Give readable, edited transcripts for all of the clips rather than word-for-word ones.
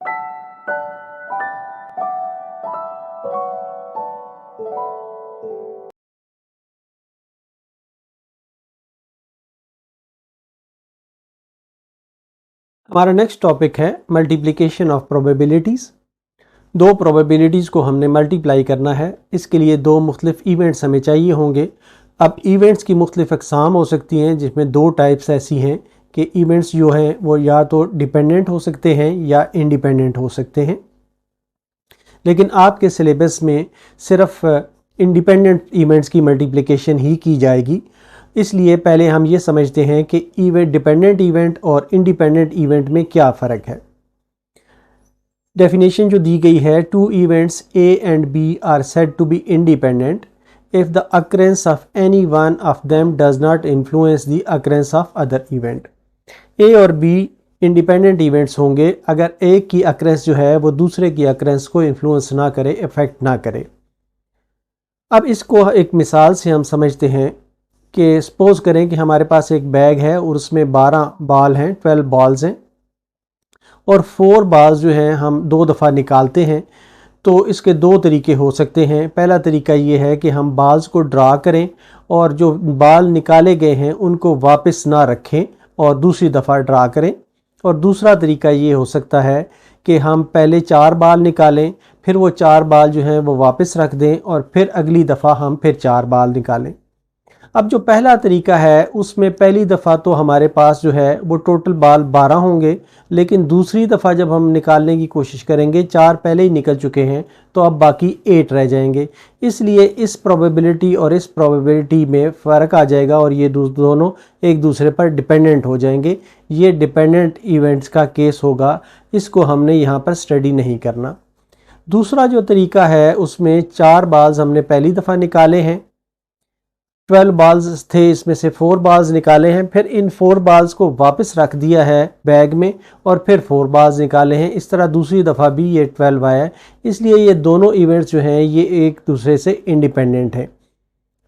हमारा next topic है multiplication of probabilities. दो प्रोबेबिलिटीज़ को हमने मल्टीप्लाई करना है। इसके लिए दो मुख्तलिफ इवेंट्स हमें चाहिए होंगे। अब इवेंट्स की मुख्तलिफ अक़साम हो सकती हैं, जिसमें दो टाइप्स ऐसी हैं कि इवेंट्स जो हैं वो या तो डिपेंडेंट हो सकते हैं या इंडिपेंडेंट हो सकते हैं। लेकिन आपके सिलेबस में सिर्फ इंडिपेंडेंट इवेंट्स की मल्टीप्लिकेशन ही की जाएगी। इसलिए पहले हम ये समझते हैं कि डिपेंडेंट इवेंट और इंडिपेंडेंट इवेंट में क्या फ़र्क है। डेफिनेशन जो दी गई है, two events A and B are said to be independent if the occurrence of any one of them does not influence the occurrence of other event. A और B इंडिपेंडेंट इवेंट्स होंगे अगर एक की occurrence जो है वो दूसरे की अकरेंस को इन्फ्लुएंस ना करे, इफ़ेक्ट ना करे। अब इसको एक मिसाल से हम समझते हैं कि सपोज़ करें कि हमारे पास एक बैग है और उसमें 12 बॉल हैं, 12 बॉल्स हैं और 4 बॉल्स जो हैं हम 2 दफ़ा निकालते हैं। तो इसके दो तरीके हो सकते हैं। पहला तरीका ये है कि हम बॉल्स को ड्रा करें और जो बॉल निकाले गए हैं उनको वापस ना रखें और दूसरी दफ़ा ड्रा करें। और दूसरा तरीका ये हो सकता है कि हम पहले 4 बॉल निकालें, फिर वो 4 बॉल जो हैं वो वापस रख दें और फिर अगली दफ़ा हम फिर 4 बॉल निकालें। अब जो पहला तरीका है उसमें पहली दफ़ा तो हमारे पास जो है वो टोटल बॉल 12 होंगे, लेकिन दूसरी दफ़ा जब हम निकालने की कोशिश करेंगे 4 पहले ही निकल चुके हैं तो अब बाकी 8 रह जाएंगे। इसलिए इस प्रोबेबिलिटी और इस प्रोबेबिलिटी में फ़र्क आ जाएगा और ये दोनों एक दूसरे पर डिपेंडेंट हो जाएंगे। ये डिपेंडेंट इवेंट्स का केस होगा, इसको हमने यहाँ पर स्टडी नहीं करना। दूसरा जो तरीका है उसमें 4 बॉल्स हमने पहली दफ़ा निकाले हैं, 12 बॉल्स थे, इसमें से 4 बॉल्स निकाले हैं, फिर इन 4 बॉल्स को वापस रख दिया है बैग में और फिर 4 बॉल्स निकाले हैं। इस तरह दूसरी दफ़ा भी ये 12 आया है। इसलिए ये दोनों इवेंट्स जो हैं ये एक दूसरे से इंडिपेंडेंट हैं।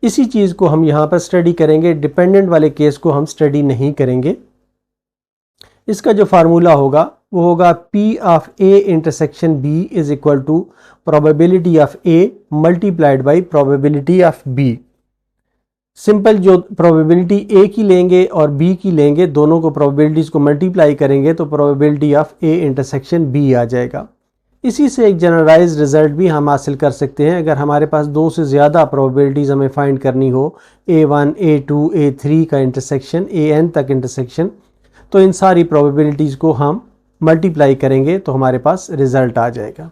इसी चीज़ को हम यहाँ पर स्टडी करेंगे, डिपेंडेंट वाले केस को हम स्टडी नहीं करेंगे। इसका जो फार्मूला होगा वो होगा P of A intersection B is equal to probability of A multiplied by probability of B। Simple जो प्रोबेबिलिटी A की लेंगे और B की लेंगे, दोनों को प्रोबेबिलिटीज़ को मल्टीप्लाई करेंगे तो probability of A intersection B आ जाएगा। इसी से एक जनरलाइज रिज़ल्ट भी हम हासिल कर सकते हैं। अगर हमारे पास 2 से ज़्यादा प्रोबेबिलिटीज़ हमें फाइंड करनी हो, A1, A2, A3 का इंटरसेक्शन, AN तक इंटरसेक्शन, तो इन सारी प्रोबेबिलिटीज़ को हम मल्टीप्लाई करेंगे तो हमारे पास रिज़ल्ट आ जाएगा।